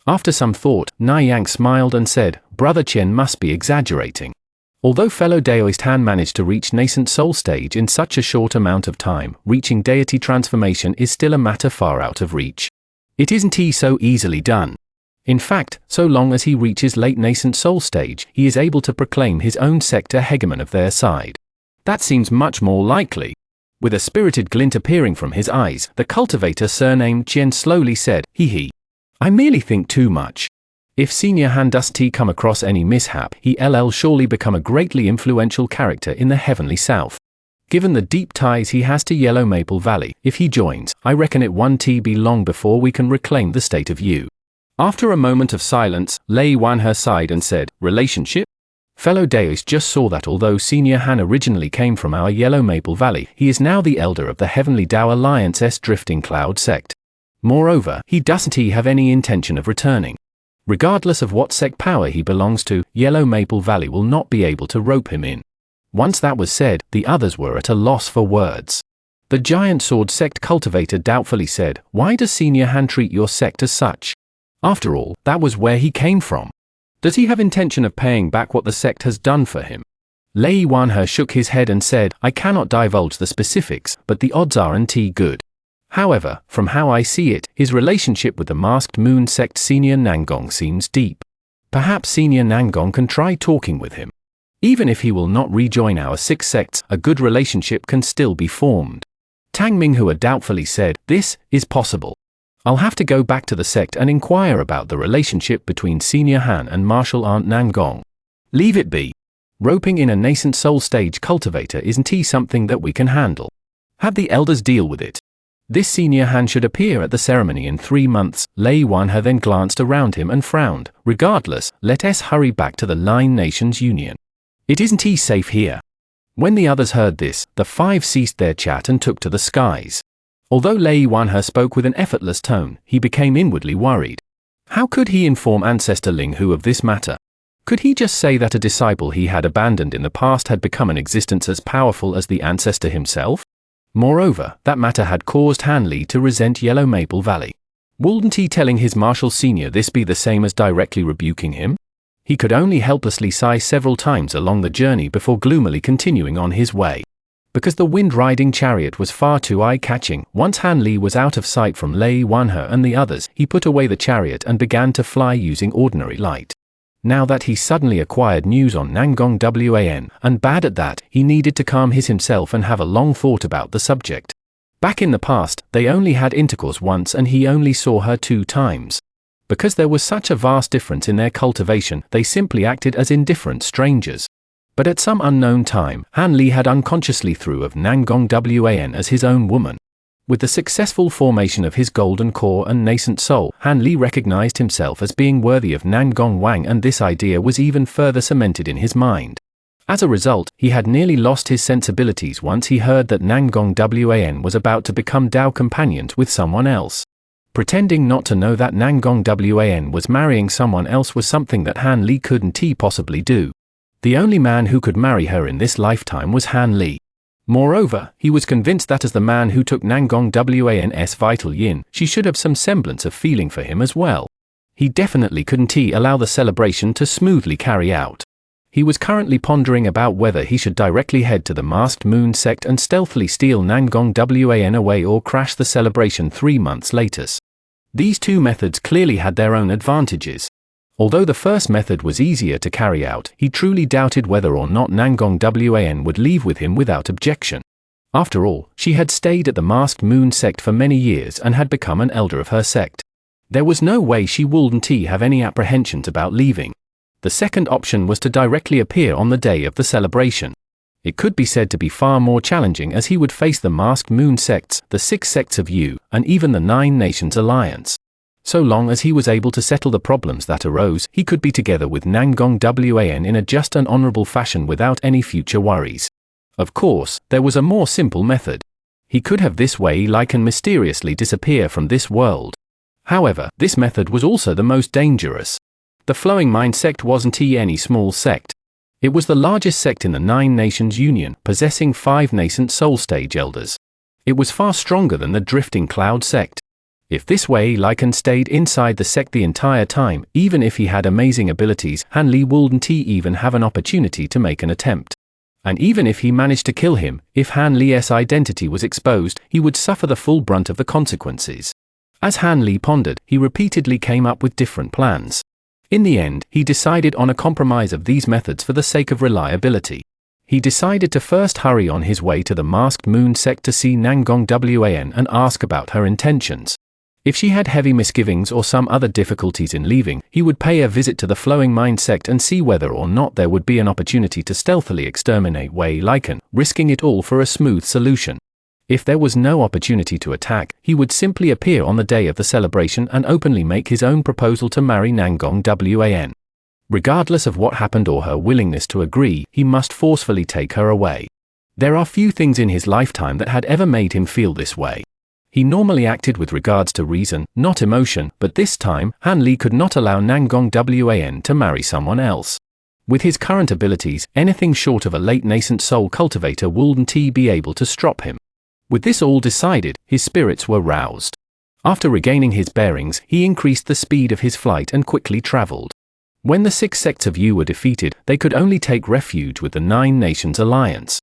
After some thought, Nangong smiled and said, Brother Chen must be exaggerating. Although fellow Daoist Han managed to reach nascent soul stage in such a short amount of time, reaching deity transformation is still a matter far out of reach. It isn't so easily done. In fact, so long as he reaches late nascent soul stage, he is able to proclaim his own sect a hegemon of their side. That seems much more likely. With a spirited glint appearing from his eyes, the cultivator surnamed Chen slowly said, He. I merely think too much. If Senior Han doesn't come across any mishap, he'll surely become a greatly influential character in the heavenly south. Given the deep ties he has to Yellow Maple Valley, if he joins, I reckon it won't be long before we can reclaim the state of you. After a moment of silence, Lei Wanhe sighed and said, Relationship? Fellow Daoist just saw that although Senior Han originally came from our Yellow Maple Valley, he is now the elder of the Heavenly Dao Alliance's Drifting Cloud sect. Moreover, he doesn't have any intention of returning. Regardless of what sect power he belongs to, Yellow Maple Valley will not be able to rope him in. Once that was said, the others were at a loss for words. The giant sword sect cultivator doubtfully said, Why does Senior Han treat your sect as such? After all, that was where he came from. Does he have intention of paying back what the sect has done for him? Lei Wanhe shook his head and said, I cannot divulge the specifics, but the odds aren't good. However, from how I see it, his relationship with the Masked Moon sect Senior Nangong seems deep. Perhaps Senior Nangong can try talking with him. Even if he will not rejoin our 6 sects, a good relationship can still be formed. Tang Minghua doubtfully said, This is possible. I'll have to go back to the sect and inquire about the relationship between Senior Han and Martial Aunt Nangong. Leave it be. Roping in a nascent soul stage cultivator isn't something that we can handle. Have the elders deal with it. This Senior Han should appear at the ceremony in 3 months. Lei Wanhe then glanced around him and frowned. Regardless, let us hurry back to the 9 Nations Union. It isn't safe here. When the others heard this, the 5 ceased their chat and took to the skies. Although Lei Wanhe spoke with an effortless tone, he became inwardly worried. How could he inform Ancestor Ling Hu of this matter? Could he just say that a disciple he had abandoned in the past had become an existence as powerful as the ancestor himself? Moreover, that matter had caused Han Li to resent Yellow Maple Valley. Wouldn't he telling his martial senior this be the same as directly rebuking him? He could only helplessly sigh several times along the journey before gloomily continuing on his way. Because the wind-riding chariot was far too eye-catching, once Han Li was out of sight from Lei Wanhe and the others, he put away the chariot and began to fly using ordinary light. Now that he suddenly acquired news on Nangong Wan, and bad at that, he needed to calm himself and have a long thought about the subject. Back in the past, they only had intercourse once and he only saw her 2 times. Because there was such a vast difference in their cultivation, they simply acted as indifferent strangers. But at some unknown time, Han Li had unconsciously thought of Nangong Wan as his own woman. With the successful formation of his golden core and nascent soul, Han Li recognized himself as being worthy of Nangong Wang, and this idea was even further cemented in his mind. As a result, he had nearly lost his sensibilities once he heard that Nangong Wan was about to become Dao companions with someone else. Pretending not to know that Nangong Wan was marrying someone else was something that Han Li couldn't possibly do. The only man who could marry her in this lifetime was Han Li. Moreover, he was convinced that as the man who took Nangong Wan's vital yin, she should have some semblance of feeling for him as well. He definitely couldn't allow the celebration to smoothly carry out. He was currently pondering about whether he should directly head to the Masked Moon sect and stealthily steal Nangong Wan away or crash the celebration 3 months later. These 2 methods clearly had their own advantages. Although the first method was easier to carry out, he truly doubted whether or not Nangong Wan would leave with him without objection. After all, she had stayed at the Masked Moon sect for many years and had become an elder of her sect. There was no way she wouldn't have any apprehensions about leaving. The second option was to directly appear on the day of the celebration. It could be said to be far more challenging, as he would face the Masked Moon sects, the 6 sects of Yu, and even the 9 Nations Alliance. So long as he was able to settle the problems that arose, he could be together with Nangong Wan in a just and honorable fashion without any future worries. Of course, there was a more simple method. He could have this way like and mysteriously disappear from this world. However, this method was also the most dangerous. The Flowing Mind sect wasn't any small sect. It was the largest sect in the 9 Nations Union, possessing 5 nascent soul stage elders. It was far stronger than the Drifting Cloud sect. If this Wei Lycan stayed inside the sect the entire time, even if he had amazing abilities, Han Li wouldn't even have an opportunity to make an attempt. And even if he managed to kill him, if Han Li's identity was exposed, he would suffer the full brunt of the consequences. As Han Li pondered, he repeatedly came up with different plans. In the end, he decided on a compromise of these methods for the sake of reliability. He decided to first hurry on his way to the Masked Moon sect to see Nangong Wan and ask about her intentions. If she had heavy misgivings or some other difficulties in leaving, he would pay a visit to the Flowing Mind sect and see whether or not there would be an opportunity to stealthily exterminate Wei Lycan, risking it all for a smooth solution. If there was no opportunity to attack, he would simply appear on the day of the celebration and openly make his own proposal to marry Nangong Wan. Regardless of what happened or her willingness to agree, he must forcefully take her away. There are few things in his lifetime that had ever made him feel this way. He normally acted with regards to reason, not emotion, but this time, Han Li could not allow Nangong Wan to marry someone else. With his current abilities, anything short of a late nascent soul cultivator wouldn't be able to stop him. With this all decided, his spirits were roused. After regaining his bearings, he increased the speed of his flight and quickly traveled. When the 6 sects of Yu were defeated, they could only take refuge with the 9 Nations Alliance.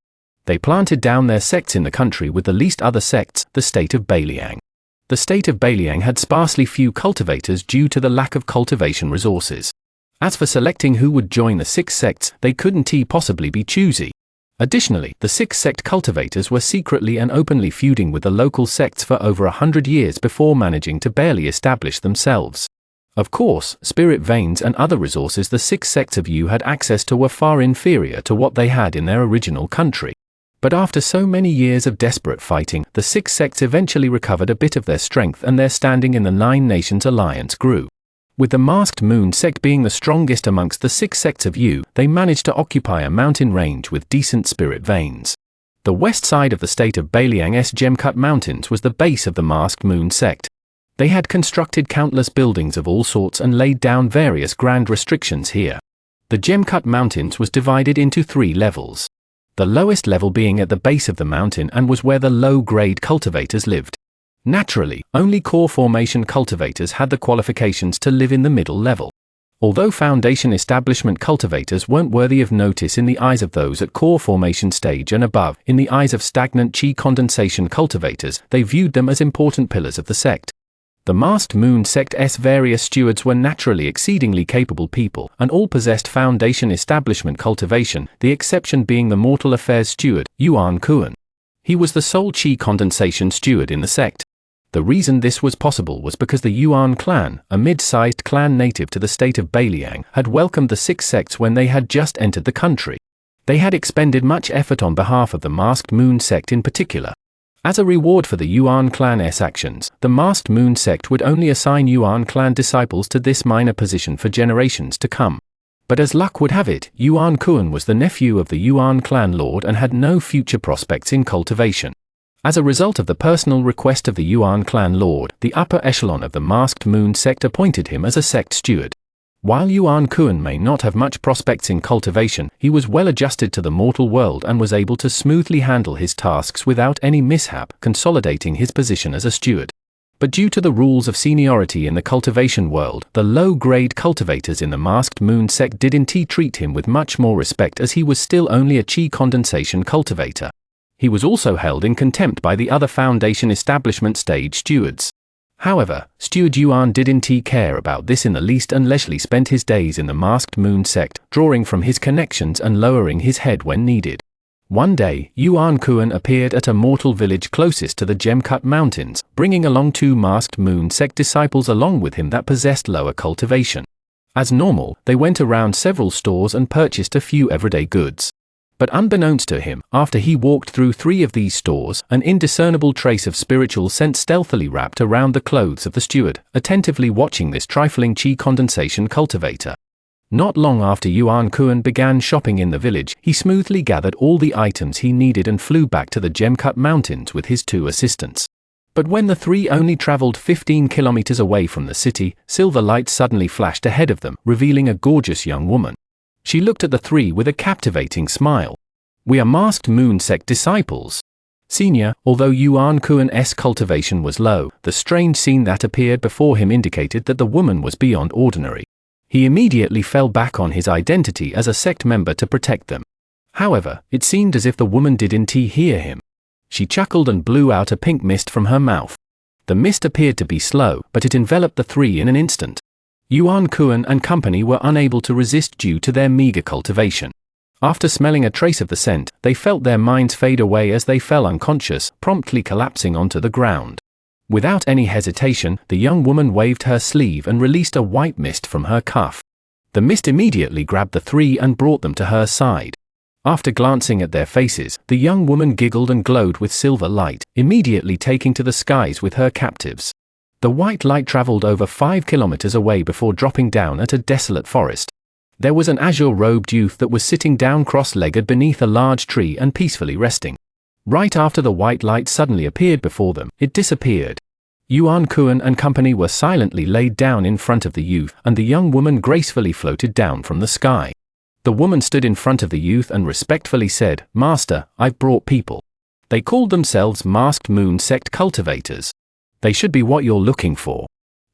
They planted down their sects in the country with the least other sects, the state of Beiliang. The state of Beiliang had sparsely few cultivators due to the lack of cultivation resources. As for selecting who would join the 6 sects, they couldn't possibly be choosy. Additionally, the 6 sect cultivators were secretly and openly feuding with the local sects for over 100 years before managing to barely establish themselves. Of course, spirit veins and other resources the 6 sects of Yu had access to were far inferior to what they had in their original country. But after so many years of desperate fighting, the 6 sects eventually recovered a bit of their strength and their standing in the 9 Nations Alliance grew. With the Masked Moon sect being the strongest amongst the 6 sects of Yu, they managed to occupy a mountain range with decent spirit veins. The west side of the state of Beiliang's gem-cut mountains was the base of the Masked Moon sect. They had constructed countless buildings of all sorts and laid down various grand restrictions here. The gem-cut mountains was divided into 3 levels. The lowest level being at the base of the mountain and was where the low-grade cultivators lived. Naturally, only core formation cultivators had the qualifications to live in the middle level. Although foundation establishment cultivators weren't worthy of notice in the eyes of those at core formation stage and above, in the eyes of stagnant chi condensation cultivators, they viewed them as important pillars of the sect. The Masked Moon sect's various stewards were naturally exceedingly capable people, and all possessed foundation establishment cultivation, the exception being the mortal affairs steward, Yuan Kuan. He was the sole chi condensation steward in the sect. The reason this was possible was because the Yuan clan, a mid-sized clan native to the state of Beiliang, had welcomed the 6 sects when they had just entered the country. They had expended much effort on behalf of the Masked Moon sect in particular. As a reward for the Yuan clan's actions, the Masked Moon sect would only assign Yuan clan disciples to this minor position for generations to come. But as luck would have it, Yuan Kuan was the nephew of the Yuan clan lord and had no future prospects in cultivation. As a result of the personal request of the Yuan clan lord, the upper echelon of the Masked Moon sect appointed him as a sect steward. While Yuan Kuan may not have much prospects in cultivation, he was well adjusted to the mortal world and was able to smoothly handle his tasks without any mishap, consolidating his position as a steward. But due to the rules of seniority in the cultivation world, the low-grade cultivators in the Masked Moon sect didn't treat him with much more respect as he was still only a chi condensation cultivator. He was also held in contempt by the other foundation establishment stage stewards. However, Steward Yuan didn't care about this in the least and leisurely spent his days in the Masked Moon sect, drawing from his connections and lowering his head when needed. One day, Yuan Kuan appeared at a mortal village closest to the Gem-Cut Mountains, bringing along 2 Masked Moon sect disciples along with him that possessed lower cultivation. As normal, they went around several stores and purchased a few everyday goods. But unbeknownst to him, after he walked through 3 of these stores, an indiscernible trace of spiritual scent stealthily wrapped around the clothes of the steward, attentively watching this trifling chi condensation cultivator. Not long after Yuan Kuan began shopping in the village, he smoothly gathered all the items he needed and flew back to the Gem-Cut Mountains with his 2 assistants. But when the 3 only traveled 15 kilometers away from the city, silver lights suddenly flashed ahead of them, revealing a gorgeous young woman. She looked at the 3 with a captivating smile. "We are Masked Moon sect disciples," Senior, although Yuan Kuan-'s cultivation was low, the strange scene that appeared before him indicated that the woman was beyond ordinary. He immediately fell back on his identity as a sect member to protect them. However, it seemed as if the woman didn't hear him. She chuckled and blew out a pink mist from her mouth. The mist appeared to be slow, but it enveloped the three in an instant. Yuan Kuan and company were unable to resist due to their meager cultivation. After smelling a trace of the scent, they felt their minds fade away as they fell unconscious, promptly collapsing onto the ground. Without any hesitation, the young woman waved her sleeve and released a white mist from her cuff. The mist immediately grabbed the three and brought them to her side. After glancing at their faces, the young woman giggled and glowed with silver light, immediately taking to the skies with her captives. The white light traveled over 5 kilometers away before dropping down at a desolate forest. There was an azure-robed youth that was sitting down cross-legged beneath a large tree and peacefully resting. Right after the white light suddenly appeared before them, it disappeared. Yuan Kuan and company were silently laid down in front of the youth, and the young woman gracefully floated down from the sky. The woman stood in front of the youth and respectfully said, "Master, I've brought people." They called themselves Masked Moon Sect cultivators. They should be what you're looking for.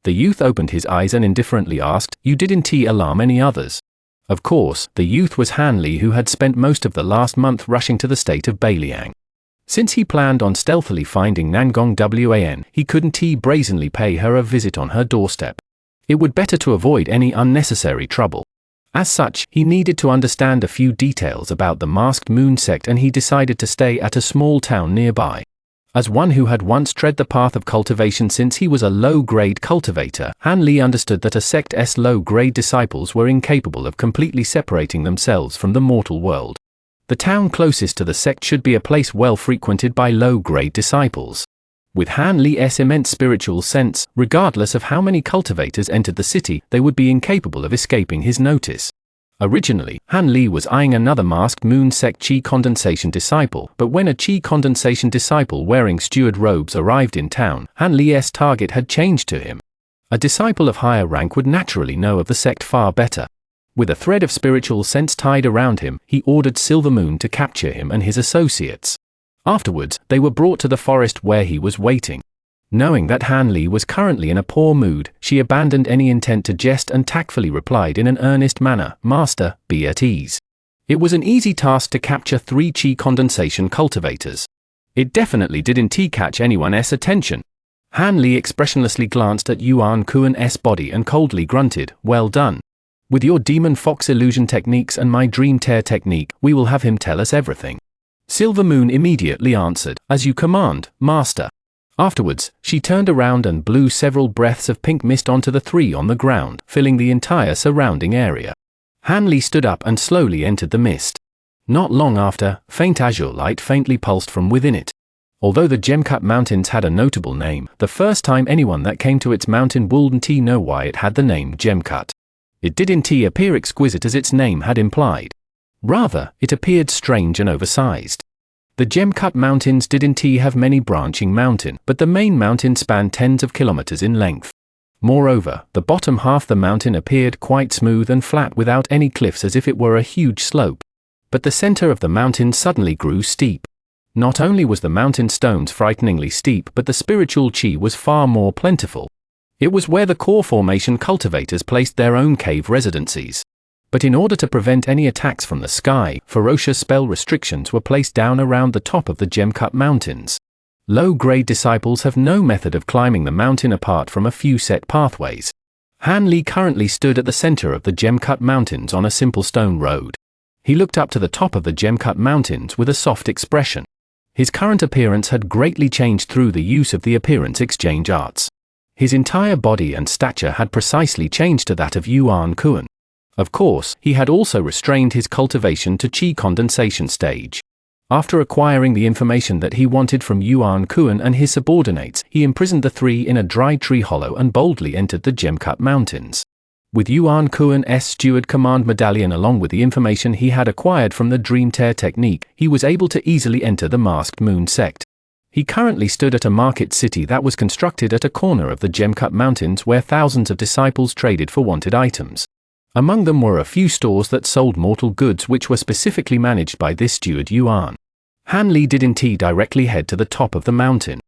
The youth opened his eyes and indifferently asked, "You didn't alarm any others?" Of course, the youth was Han Li, who had spent most of the last month rushing to the state of Beiliang. Since he planned on stealthily finding Nangong Wan, he couldn't brazenly pay her a visit on her doorstep. It would better to avoid any unnecessary trouble. As such, he needed to understand a few details about the Masked Moon Sect, and he decided to stay at a small town nearby. As one who had once tread the path of cultivation since he was a low-grade cultivator, Han Li understood that a sect's low-grade disciples were incapable of completely separating themselves from the mortal world. The town closest to the sect should be a place well frequented by low-grade disciples. With Han Li's immense spiritual sense, regardless of how many cultivators entered the city, they would be incapable of escaping his notice. Originally, Han Li was eyeing another Masked Moon Sect Qi condensation disciple, but when a Qi condensation disciple wearing steward robes arrived in town, Han Li's target had changed to him. A disciple of higher rank would naturally know of the sect far better. With a thread of spiritual sense tied around him, he ordered Silver Moon to capture him and his associates. Afterwards, they were brought to the forest where he was waiting. Knowing that Han Li was currently in a poor mood, she abandoned any intent to jest and tactfully replied in an earnest manner, "Master, be at ease." It was an easy task to capture 3 Qi condensation cultivators. It definitely didn't catch anyone's attention. Han Li expressionlessly glanced at Yuan Kuan's body and coldly grunted, "Well done. With your Demon Fox illusion techniques and my Dream Tear technique, we will have him tell us everything." Silver Moon immediately answered, "As you command, Master." Afterwards, she turned around and blew several breaths of pink mist onto the 3 on the ground, filling the entire surrounding area. Han Li stood up and slowly entered the mist. Not long after, faint azure light faintly pulsed from within it. Although the Gemcut Mountains had a notable name, the first time anyone that came to its mountain wouldn't know why it had the name Gemcut. It didn't appear exquisite as its name had implied. Rather, it appeared strange and oversized. The Gemcut Mountains didn't have many branching mountains, but the main mountain spanned tens of kilometers in length. Moreover, the bottom half the mountain appeared quite smooth and flat without any cliffs, as if it were a huge slope. But the center of the mountain suddenly grew steep. Not only was the mountain stones frighteningly steep, but the spiritual qi was far more plentiful. It was where the core formation cultivators placed their own cave residencies. But in order to prevent any attacks from the sky, ferocious spell restrictions were placed down around the top of the Gemcut Mountains. Low-grade disciples have no method of climbing the mountain apart from a few set pathways. Han Li currently stood at the center of the Gemcut Mountains on a simple stone road. He looked up to the top of the Gemcut Mountains with a soft expression. His current appearance had greatly changed through the use of the appearance exchange arts. His entire body and stature had precisely changed to that of Yuan Kuan. Of course, he had also restrained his cultivation to Qi condensation stage. After acquiring the information that he wanted from Yuan Kuan and his subordinates, he imprisoned the 3 in a dry tree hollow and boldly entered the Gemcut Mountains. With Yuan Kuan's steward command medallion along with the information he had acquired from the Dream Tear technique, he was able to easily enter the Masked Moon Sect. He currently stood at a market city that was constructed at a corner of the Gemcut Mountains where thousands of disciples traded for wanted items. Among them were a few stores that sold mortal goods which were specifically managed by this steward Yuan. Han Li didn't directly head to the top of the mountain.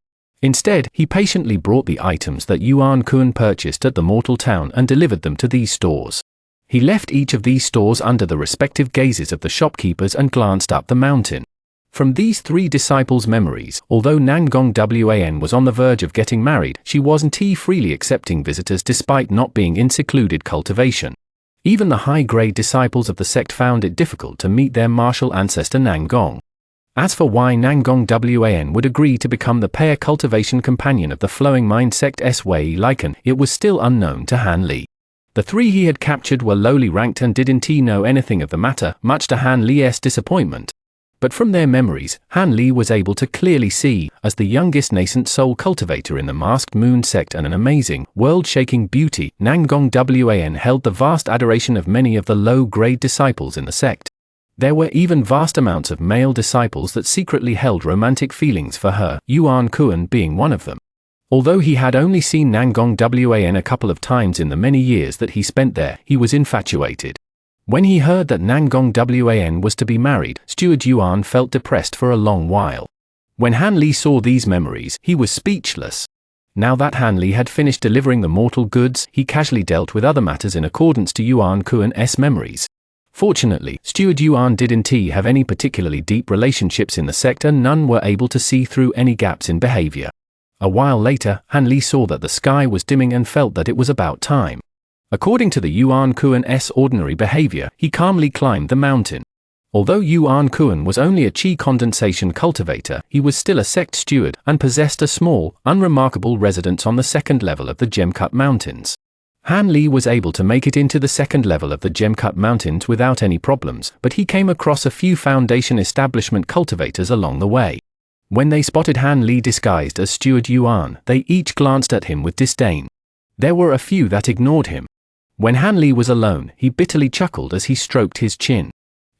Instead, he patiently brought the items that Yuan Kun purchased at the mortal town and delivered them to these stores. He left each of these stores under the respective gazes of the shopkeepers and glanced up the mountain. From these three disciples' memories, although Nangong Wan was on the verge of getting married, she wasn't freely accepting visitors despite not being in secluded cultivation. Even the high-grade disciples of the sect found it difficult to meet their martial ancestor Nangong. As for why Nangong Wan would agree to become the pair cultivation companion of the Flowing Mind sect's Wei Lycan, it was still unknown to Han Li. The three he had captured were lowly ranked and didn't know anything of the matter, much to Han Li's disappointment. But from their memories, Han Li was able to clearly see, as the youngest nascent soul cultivator in the Masked Moon sect and an amazing, world-shaking beauty, Nangong Wan held the vast adoration of many of the low-grade disciples in the sect. There were even vast amounts of male disciples that secretly held romantic feelings for her, Yuan Kun being one of them. Although he had only seen Nangong Wan a couple of times in the many years that he spent there, he was infatuated. When he heard that Nangong Wan was to be married, Steward Yuan felt depressed for a long while. When Han Li saw these memories, he was speechless. Now that Han Li had finished delivering the mortal goods, he casually dealt with other matters in accordance to Yuan Kun's memories. Fortunately, Steward Yuan didn't have any particularly deep relationships in the sect and none were able to see through any gaps in behavior. A while later, Han Li saw that the sky was dimming and felt that it was about time. According to the Yuan Kun's ordinary behavior, he calmly climbed the mountain. Although Yuan Kun was only a chi condensation cultivator, he was still a sect steward and possessed a small, unremarkable residence on the second level of the Gemcut Mountains. Han Li was able to make it into the second level of the Gemcut Mountains without any problems, but he came across a few Foundation establishment cultivators along the way. When they spotted Han Li disguised as Steward Yuan, they each glanced at him with disdain. There were a few that ignored him. When Han Li was alone, he bitterly chuckled as he stroked his chin.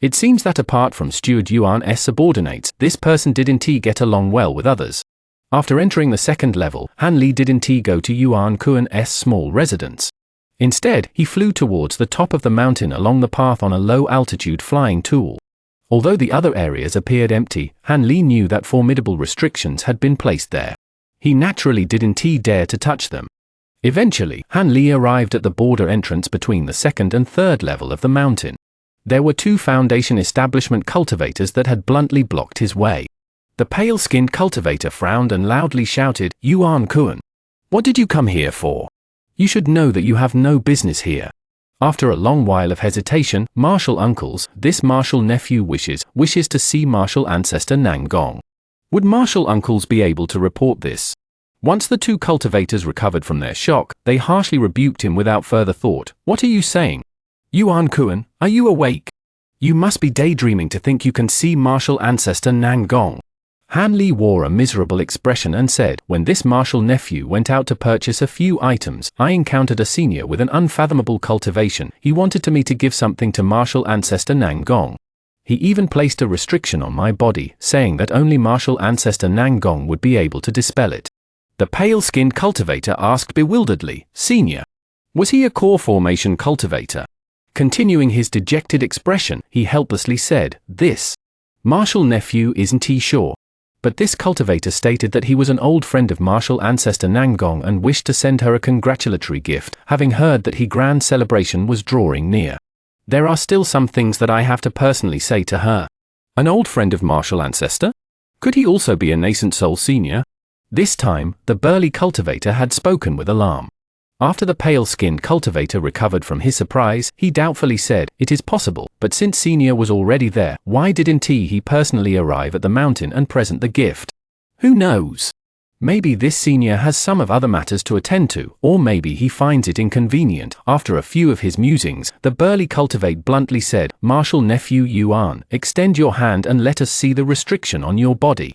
It seems that apart from Steward Yuan's subordinates, this person didn't get along well with others. After entering the second level, Han Li didn't go to Yuan Kun's small residence. Instead, he flew towards the top of the mountain along the path on a low-altitude flying tool. Although the other areas appeared empty, Han Li knew that formidable restrictions had been placed there. He naturally didn't dare to touch them. Eventually, Han Li arrived at the border entrance between the second and third level of the mountain. There were two Foundation establishment cultivators that had bluntly blocked his way. The pale-skinned cultivator frowned and loudly shouted, "Yuan Kun, what did you come here for? You should know that you have no business here." After a long while of hesitation, Martial Uncles, this Martial Nephew wishes to see Martial Ancestor Nangong. Would Martial Uncles be able to report this? Once the two cultivators recovered from their shock, they harshly rebuked him without further thought. "What are you saying? Yuan Kun, are you awake? You must be daydreaming to think you can see Martial Ancestor Nangong." Han Li wore a miserable expression and said, "When this Martial Nephew went out to purchase a few items, I encountered a senior with an unfathomable cultivation. He wanted me to give something to Martial Ancestor Nangong. He even placed a restriction on my body, saying that only Martial Ancestor Nangong would be able to dispel it." The pale-skinned cultivator asked bewilderedly, "Senior? Was he a core formation cultivator?" Continuing his dejected expression, he helplessly said, "This Martial Nephew isn't sure. But this cultivator stated that he was an old friend of Martial Ancestor Nangong and wished to send her a congratulatory gift, having heard that his grand celebration was drawing near. There are still some things that I have to personally say to her." An old friend of Martial Ancestor? Could he also be a nascent soul senior? This time, the burly cultivator had spoken with alarm. After the pale-skinned cultivator recovered from his surprise, he doubtfully said, "It is possible, but since Senior was already there, why didn't he personally arrive at the mountain and present the gift? Who knows? Maybe this Senior has some of other matters to attend to, or maybe he finds it inconvenient." After a few of his musings, the burly cultivate bluntly said, "Martial Nephew Yuan, extend your hand and let us see the restriction on your body."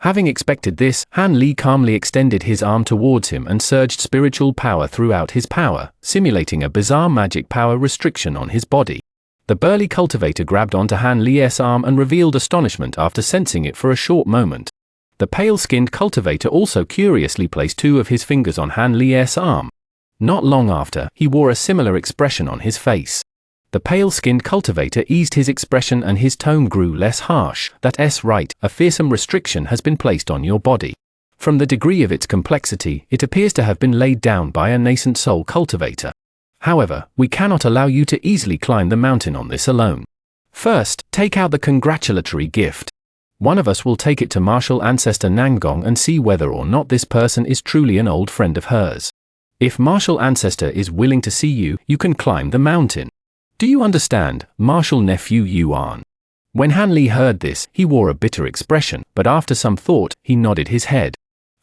Having expected this, Han Li calmly extended his arm towards him and surged spiritual power throughout his power, simulating a bizarre magic power restriction on his body. The burly cultivator grabbed onto Han Li's arm and revealed astonishment after sensing it for a short moment. The pale-skinned cultivator also curiously placed two of his fingers on Han Li's arm. Not long after, he wore a similar expression on his face. The pale-skinned cultivator eased his expression and his tone grew less harsh. That's right, a fearsome restriction has been placed on your body. From the degree of its complexity, it appears to have been laid down by a nascent soul cultivator. However, we cannot allow you to easily climb the mountain on this alone. First, take out the congratulatory gift. One of us will take it to martial ancestor Nangong and see whether or not this person is truly an old friend of hers. If martial ancestor is willing to see you, you can climb the mountain. Do you understand, martial nephew Yuan? When Han Li heard this, he wore a bitter expression, but after some thought, he nodded his head.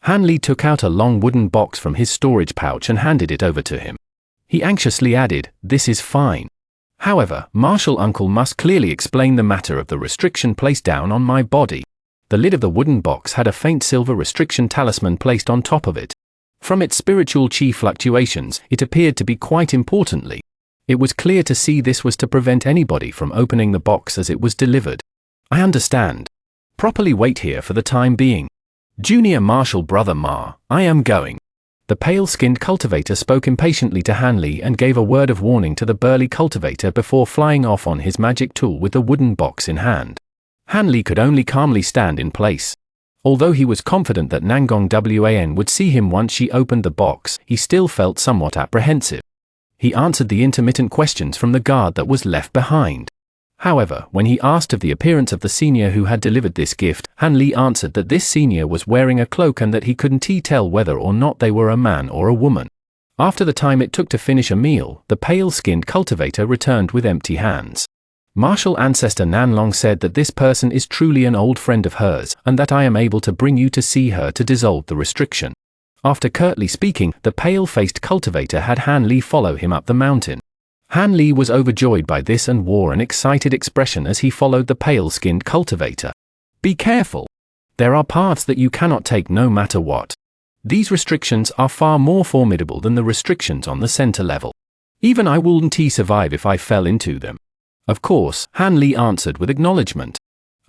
Han Li took out a long wooden box from his storage pouch and handed it over to him. He anxiously added, "This is fine. However, martial uncle must clearly explain the matter of the restriction placed down on my body." The lid of the wooden box had a faint silver restriction talisman placed on top of it. From its spiritual chi fluctuations, it appeared to be quite importantly. It was clear to see this was to prevent anybody from opening the box as it was delivered. "I understand. Properly wait here for the time being. Junior Martial Brother Ma, I am going." The pale-skinned cultivator spoke impatiently to Han Li and gave a word of warning to the burly cultivator before flying off on his magic tool with the wooden box in hand. Han Li could only calmly stand in place. Although he was confident that Nangong Wan would see him once she opened the box, he still felt somewhat apprehensive. He answered the intermittent questions from the guard that was left behind. However, when he asked of the appearance of the senior who had delivered this gift, Han Li answered that this senior was wearing a cloak and that he couldn't tell whether or not they were a man or a woman. After the time it took to finish a meal, the pale-skinned cultivator returned with empty hands. Martial ancestor Nanlong said that this person is truly an old friend of hers, and that I am able to bring you to see her to dissolve the restriction. After curtly speaking, the pale-faced cultivator had Han Li follow him up the mountain. Han Li was overjoyed by this and wore an excited expression as he followed the pale-skinned cultivator. "Be careful. There are paths that you cannot take no matter what. These restrictions are far more formidable than the restrictions on the center level. Even I wouldn't survive if I fell into them." Of course, Han Li answered with acknowledgement.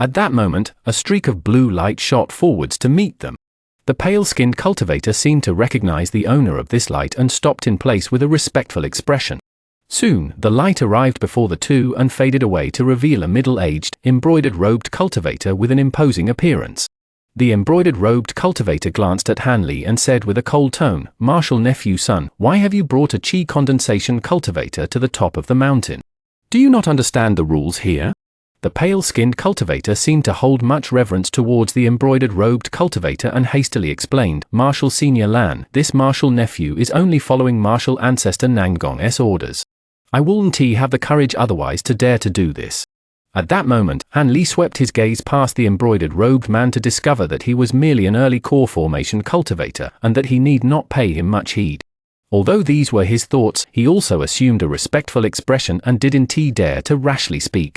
At that moment, a streak of blue light shot forwards to meet them. The pale-skinned cultivator seemed to recognize the owner of this light and stopped in place with a respectful expression. Soon, the light arrived before the two and faded away to reveal a middle-aged, embroidered-robed cultivator with an imposing appearance. The embroidered-robed cultivator glanced at Han Li and said with a cold tone, "Martial nephew son, why have you brought a chi condensation cultivator to the top of the mountain? Do you not understand the rules here?" The pale-skinned cultivator seemed to hold much reverence towards the embroidered-robed cultivator and hastily explained, "Martial Senior Lan, this martial nephew is only following martial ancestor Nangong's orders. I wouldn't have the courage otherwise to dare to do this." At that moment, Han Li swept his gaze past the embroidered-robed man to discover that he was merely an early core formation cultivator and that he need not pay him much heed. Although these were his thoughts, he also assumed a respectful expression and didn't dare to rashly speak.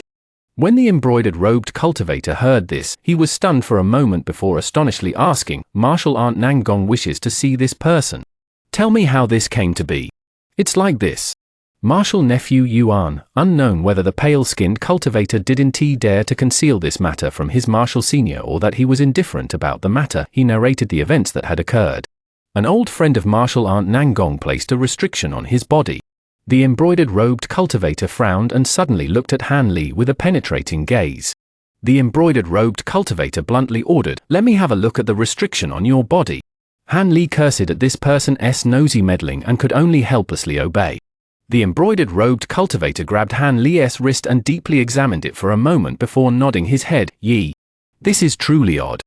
When the embroidered-robed cultivator heard this, he was stunned for a moment before astonishedly asking, "Martial Aunt Nangong wishes to see this person. Tell me how this came to be." "It's like this." Martial nephew Yuan, unknown whether the pale-skinned cultivator didn't dare to conceal this matter from his martial senior or that he was indifferent about the matter, he narrated the events that had occurred. An old friend of martial Aunt Nangong placed a restriction on his body. The embroidered-robed cultivator frowned and suddenly looked at Han Li with a penetrating gaze. The embroidered-robed cultivator bluntly ordered, "Let me have a look at the restriction on your body." Han Li cursed at this person's nosy meddling and could only helplessly obey. The embroidered-robed cultivator grabbed Han Li's wrist and deeply examined it for a moment before nodding his head, "Yi. This is truly odd.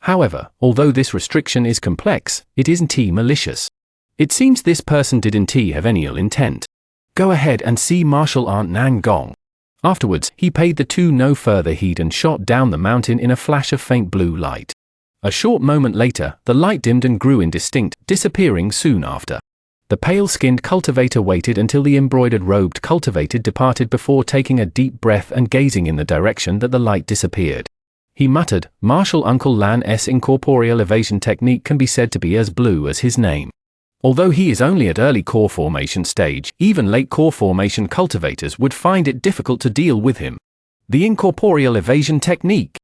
However, although this restriction is complex, it isn't malicious. It seems this person didn't have any ill intent. Go ahead and see martial Aunt Nangong." Afterwards, he paid the two no further heed and shot down the mountain in a flash of faint blue light. A short moment later, the light dimmed and grew indistinct, disappearing soon after. The pale-skinned cultivator waited until the embroidered-robed cultivator departed before taking a deep breath and gazing in the direction that the light disappeared. He muttered, "Martial Uncle Lan's incorporeal evasion technique can be said to be as blue as his name. Although he is only at early core formation stage, even late core formation cultivators would find it difficult to deal with him. The incorporeal evasion technique."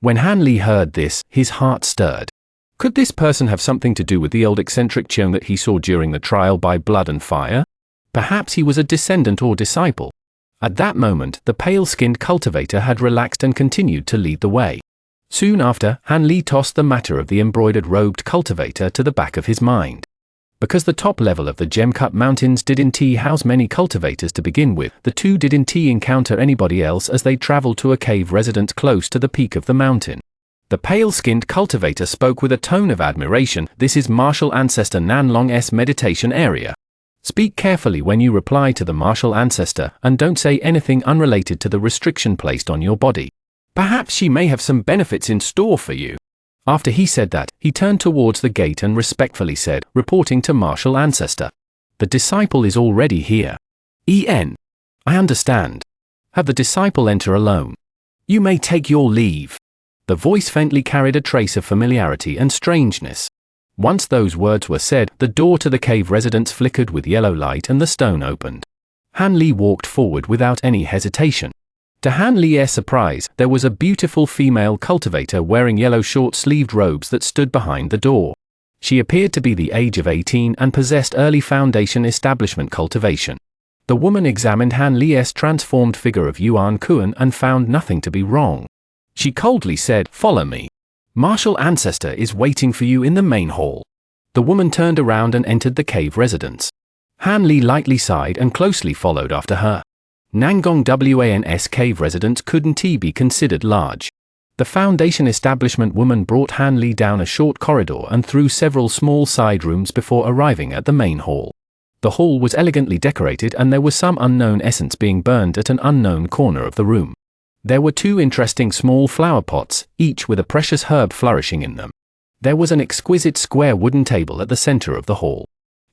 When Han Li heard this, his heart stirred. Could this person have something to do with the old eccentric Cheung that he saw during the trial by blood and fire? Perhaps he was a descendant or disciple. At that moment, the pale-skinned cultivator had relaxed and continued to lead the way. Soon after, Han Li tossed the matter of the embroidered robed cultivator to the back of his mind. Because the top level of the gem-cut mountains didn't house many cultivators to begin with, the two didn't encounter anybody else as they traveled to a cave residence close to the peak of the mountain. The pale-skinned cultivator spoke with a tone of admiration. "This is martial ancestor Nangong's meditation area. Speak carefully when you reply to the martial ancestor, and don't say anything unrelated to the restriction placed on your body. Perhaps she may have some benefits in store for you." After he said that, he turned towards the gate and respectfully said, reporting to martial ancestor, "The disciple is already here." I understand. Have the disciple enter alone. You may take your leave." The voice faintly carried a trace of familiarity and strangeness. Once those words were said, the door to the cave residence flickered with yellow light and the stone opened. Han Li walked forward without any hesitation. To Han Li's surprise, there was a beautiful female cultivator wearing yellow short-sleeved robes that stood behind the door. She appeared to be the age of 18 and possessed early foundation establishment cultivation. The woman examined Han Li's transformed figure of Yuan Kuan and found nothing to be wrong. She coldly said, "Follow me. Martial ancestor is waiting for you in the main hall." The woman turned around and entered the cave residence. Han Li lightly sighed and closely followed after her. Nangong's cave residence couldn't be considered large. The foundation establishment woman brought Han Li down a short corridor and through several small side rooms before arriving at the main hall. The hall was elegantly decorated and there was some unknown essence being burned at an unknown corner of the room. There were two interesting small flower pots, each with a precious herb flourishing in them. There was an exquisite square wooden table at the center of the hall.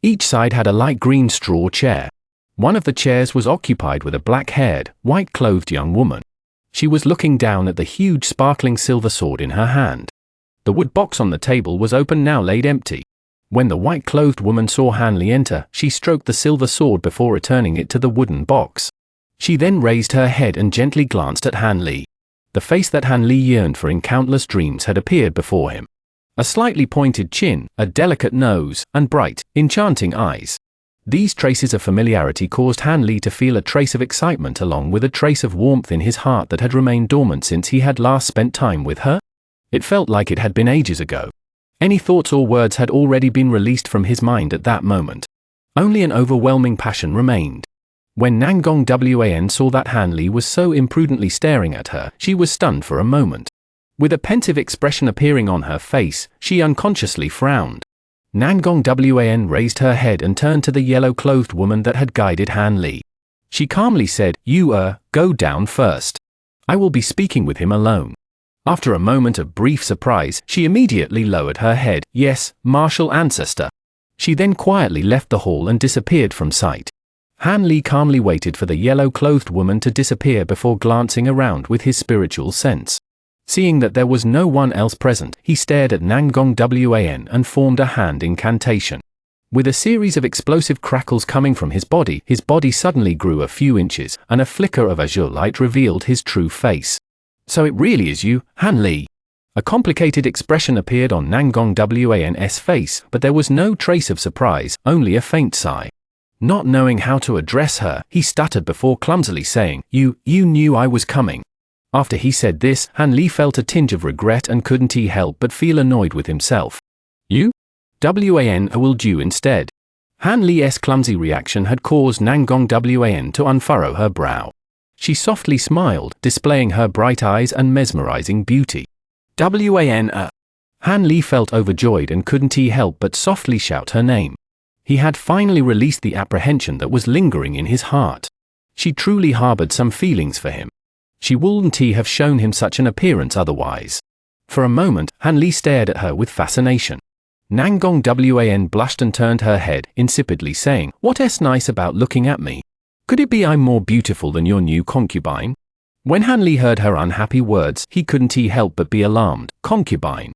Each side had a light green straw chair. One of the chairs was occupied with a black-haired, white-clothed young woman. She was looking down at the huge sparkling silver sword in her hand. The wood box on the table was open, now laid empty. When the white-clothed woman saw Han Li enter, she stroked the silver sword before returning it to the wooden box. She then raised her head and gently glanced at Han Li. The face that Han Li yearned for in countless dreams had appeared before him. A slightly pointed chin, a delicate nose, and bright, enchanting eyes. These traces of familiarity caused Han Li to feel a trace of excitement along with a trace of warmth in his heart that had remained dormant since he had last spent time with her. It felt like it had been ages ago. Any thoughts or words had already been released from his mind at that moment. Only an overwhelming passion remained. When Nangong saw that Han Li was so imprudently staring at her, she was stunned for a moment. With a pensive expression appearing on her face, she unconsciously frowned. Nangong raised her head and turned to the yellow-clothed woman that had guided Han Li. She calmly said, "You, go down first. I will be speaking with him alone." After a moment of brief surprise, she immediately lowered her head. "Yes, martial ancestor." She then quietly left the hall and disappeared from sight. Han Li calmly waited for the yellow-clothed woman to disappear before glancing around with his spiritual sense. Seeing that there was no one else present, he stared at Nangong and formed a hand incantation. With a series of explosive crackles coming from his body suddenly grew a few inches, and a flicker of azure light revealed his true face. "So it really is you, Han Li." A complicated expression appeared on Nangong's face, but there was no trace of surprise, only a faint sigh. Not knowing how to address her, he stuttered before clumsily saying, You knew I was coming." After he said this, Han Li felt a tinge of regret and couldn't help but feel annoyed with himself. "You? Will do instead." Han Li's clumsy reaction had caused Nangong to unfurrow her brow. She softly smiled, displaying her bright eyes and mesmerizing beauty. Han Li felt overjoyed and couldn't help but softly shout her name. He had finally released the apprehension that was lingering in his heart. She truly harbored some feelings for him. She wouldn't have shown him such an appearance otherwise. For a moment, Han Li stared at her with fascination. Nangong blushed and turned her head, insipidly saying, "What's nice about looking at me? Could it be I'm more beautiful than your new concubine?" When Han Li heard her unhappy words, he couldn't help but be alarmed. "Concubine?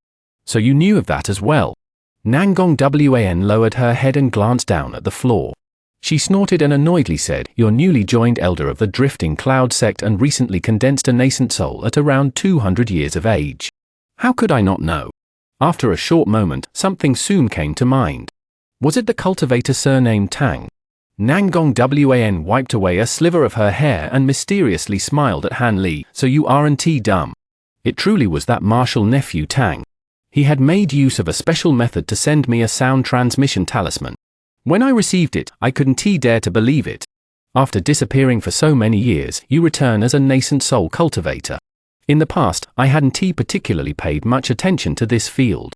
So you knew of that as well?" Nangong lowered her head and glanced down at the floor. She snorted and annoyedly said, "Your newly joined elder of the Drifting Cloud sect and recently condensed a nascent soul at around 200 years of age. How could I not know?" After a short moment, something soon came to mind. Was it the cultivator surnamed Tang? Nangong Wan wiped away a sliver of her hair and mysteriously smiled at Han Li. So you aren't dumb. It truly was that martial nephew Tang. He had made use of a special method to send me a sound transmission talisman. When I received it, I couldn't dare to believe it. After disappearing for so many years, you return as a nascent soul cultivator. In the past, I hadn't particularly paid much attention to this field.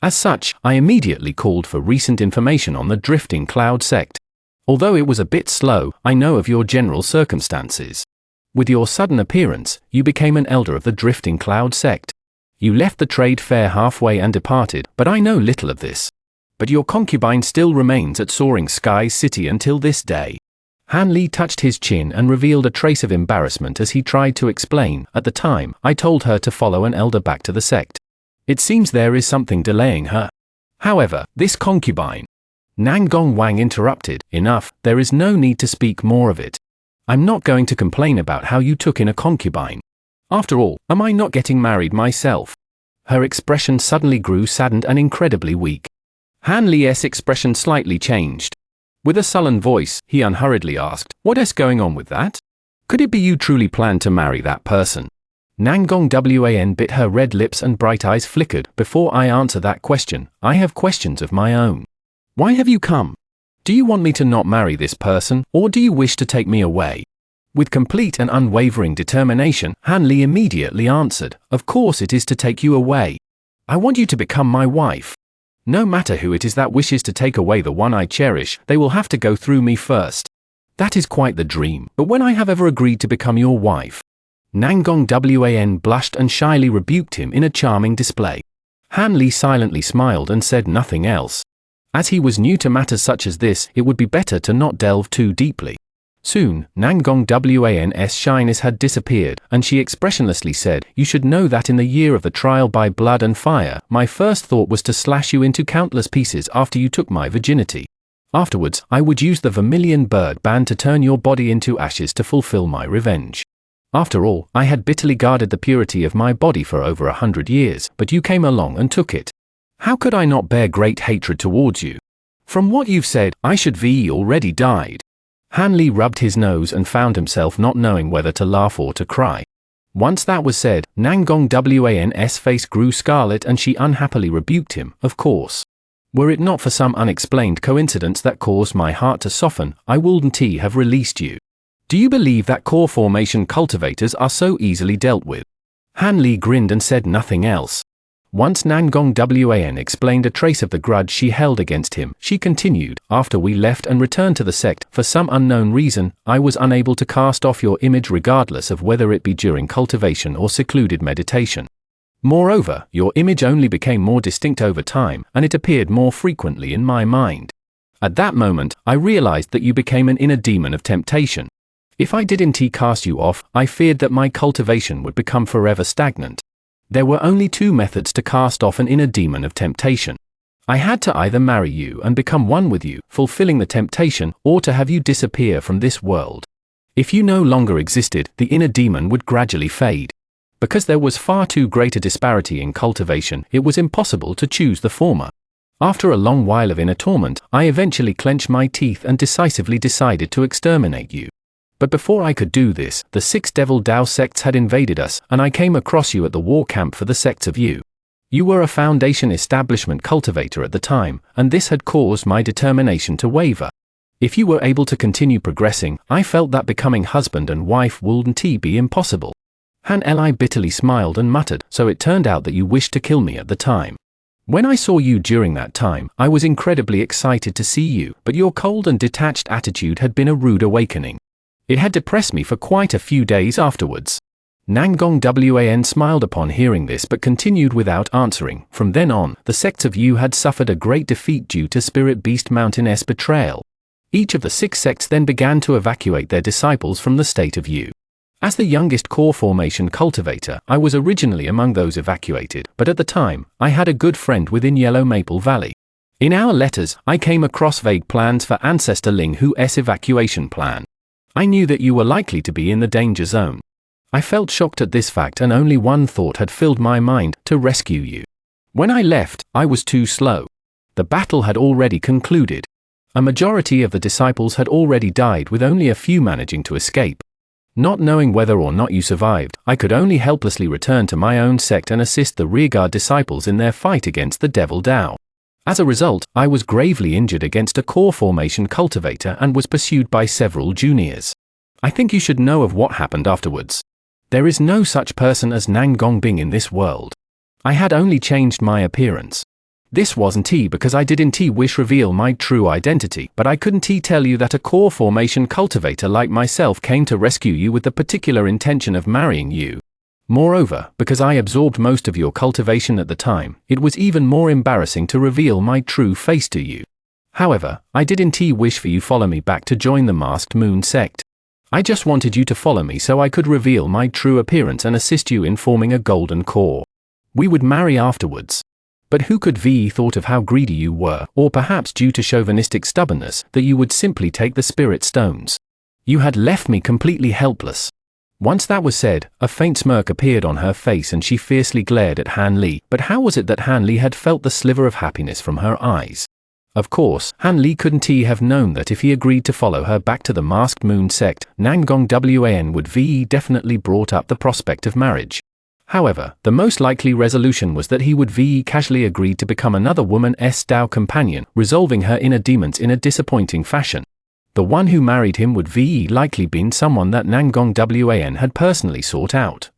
As such, I immediately called for recent information on the Drifting Cloud sect. Although it was a bit slow, I know of your general circumstances. With your sudden appearance, you became an elder of the Drifting Cloud sect. You left the trade fair halfway and departed, but I know little of this. But your concubine still remains at Soaring Skies City until this day. Han Li touched his chin and revealed a trace of embarrassment as he tried to explain. At the time, I told her to follow an elder back to the sect. It seems there is something delaying her. However, this concubine. Nangong Wang interrupted. Enough, there is no need to speak more of it. I'm not going to complain about how you took in a concubine. After all, am I not getting married myself? Her expression suddenly grew saddened and incredibly weak. Han Li's expression slightly changed. With a sullen voice, he unhurriedly asked, "What is going on with that? Could it be you truly planned to marry that person?" Nangong Wan bit her red lips and bright eyes flickered. Before I answer that question, I have questions of my own. Why have you come? Do you want me to not marry this person, or do you wish to take me away? With complete and unwavering determination, Han Li immediately answered, "Of course it is to take you away. I want you to become my wife. No matter who it is that wishes to take away the one I cherish, they will have to go through me first. That is quite the dream, but when I have ever agreed to become your wife?" Nangong Wan blushed and shyly rebuked him in a charming display. Han Li silently smiled and said nothing else. As he was new to matters such as this, it would be better to not delve too deeply. Soon, Nangong Wan's shyness had disappeared, and she expressionlessly said, "You should know that in the year of the trial by blood and fire, my first thought was to slash you into countless pieces after you took my virginity. Afterwards, I would use the vermilion bird band to turn your body into ashes to fulfill my revenge. After all, I had bitterly guarded the purity of my body for over 100 years, but you came along and took it. How could I not bear great hatred towards you? From what you've said, I should be already died." Han Li rubbed his nose and found himself not knowing whether to laugh or to cry. Once that was said, Nangong Wan's face grew scarlet and she unhappily rebuked him. "Of course. Were it not for some unexplained coincidence that caused my heart to soften, I wouldn't have released you. Do you believe that core formation cultivators are so easily dealt with?" Han Li grinned and said nothing else. Once Nangong Wan explained a trace of the grudge she held against him, she continued, "After we left and returned to the sect, for some unknown reason, I was unable to cast off your image regardless of whether it be during cultivation or secluded meditation. Moreover, your image only became more distinct over time, and it appeared more frequently in my mind. At that moment, I realized that you became an inner demon of temptation. If I didn't cast you off, I feared that my cultivation would become forever stagnant. There were only two methods to cast off an inner demon of temptation. I had to either marry you and become one with you, fulfilling the temptation, or to have you disappear from this world. If you no longer existed, the inner demon would gradually fade. Because there was far too great a disparity in cultivation, it was impossible to choose the former. After a long while of inner torment, I eventually clenched my teeth and decisively decided to exterminate you. But before I could do this, the 6 Devil Dao sects had invaded us, and I came across you at the war camp for the sects of you. You were a Foundation establishment cultivator at the time, and this had caused my determination to waver. If you were able to continue progressing, I felt that becoming husband and wife wouldn't be impossible." Han Li bitterly smiled and muttered, "So it turned out that you wished to kill me at the time. When I saw you during that time, I was incredibly excited to see you, but your cold and detached attitude had been a rude awakening. It had depressed me for quite a few days afterwards." Nangong Wan smiled upon hearing this but continued without answering. "From then on, the sects of you had suffered a great defeat due to Spirit Beast Mountain's betrayal. Each of the 6 sects then began to evacuate their disciples from the state of you. As the youngest core formation cultivator, I was originally among those evacuated, but at the time, I had a good friend within Yellow Maple Valley. In our letters, I came across vague plans for Ancestor Ling Hu's evacuation plan. I knew that you were likely to be in the danger zone. I felt shocked at this fact and only one thought had filled my mind: to rescue you. When I left, I was too slow. The battle had already concluded. A majority of the disciples had already died, with only a few managing to escape. Not knowing whether or not you survived, I could only helplessly return to my own sect and assist the rearguard disciples in their fight against the Devil Tao. As a result, I was gravely injured against a core formation cultivator and was pursued by several juniors. I think you should know of what happened afterwards. There is no such person as Nangong in this world. I had only changed my appearance. This wasn't because I didn't wish reveal my true identity, but I couldn't tell you that a core formation cultivator like myself came to rescue you with the particular intention of marrying you. Moreover, because I absorbed most of your cultivation at the time, it was even more embarrassing to reveal my true face to you. However, I didn't wish for you follow me back to join the Masked Moon sect. I just wanted you to follow me so I could reveal my true appearance and assist you in forming a golden core. We would marry afterwards. But who could thought of how greedy you were, or perhaps due to chauvinistic stubbornness, that you would simply take the spirit stones. You had left me completely helpless. Once that was said, a faint smirk appeared on her face and she fiercely glared at Han Li. But how was it that Han Li had felt the sliver of happiness from her eyes? Of course, Han Li couldn't have known that if he agreed to follow her back to the Masked Moon sect, Nangong would definitely brought up the prospect of marriage. However, the most likely resolution was that he would casually agree to become another woman's Tao companion, resolving her inner demons in a disappointing fashion. The one who married him would likely been someone that Nangong had personally sought out.